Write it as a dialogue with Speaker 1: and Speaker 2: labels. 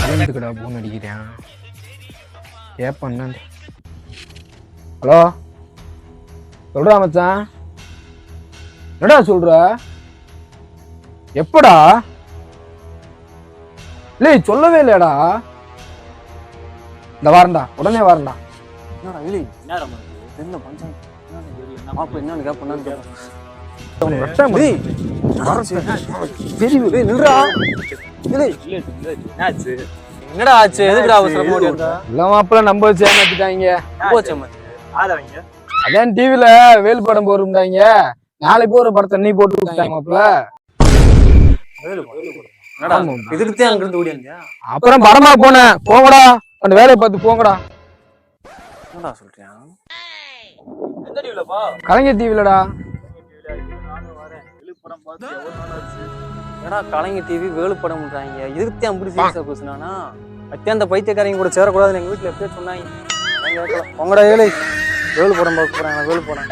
Speaker 1: கல்யாணத்துக்குடா phone அடிக்கிறேன் கேப்பண்ண. Hello சொல்றா மச்சான், என்னடா சொல்ற? எப்படா? இல்லை சொல்லவே இல்லையடா. இந்த வாரண்டா, உடனே வாரண்டா.
Speaker 2: என்னடா இல்லை என்ன பஞ்சாயத்து என்னன்னு கேட்பேன். என்னடா ஆச்சு? எதுக்குடா அவசரமா
Speaker 1: இல்ல மாப்பிள்ள நம்ம வச்சு ஏமாத்திட்டாங்க. அதான் டிவில வேல் படம் போடுறாங்க, நாளைக்கு ஒரு படத்தை நீ போட்டு கொடுத்தாங்க மாப்பிள்ள.
Speaker 2: இதுக்குத்தான் அங்க இருந்து ஓடியாங்க.
Speaker 1: அப்புறம் படமா போனேன். போங்கடா, அந்த வேலையை பார்த்து போங்கடா.
Speaker 2: என்னடா சொல்றியா?
Speaker 1: கலைஞர் டிவிலடா.
Speaker 2: ஏடா கலைஞர் டிவி வேலு படம்ன்றாங்க. இதுக்குத்தான் அப்படி சீரியஸா பேசுனானா? அத்தியாந்த பைத்தியக்காரங்க கூட சேரக்கூடாதுன்னு எங்க வீட்டுல எப்படியே சொன்னாங்க. உங்களோட வேலை வேலு படம் பார்க்க போறாங்க. வேலு படம்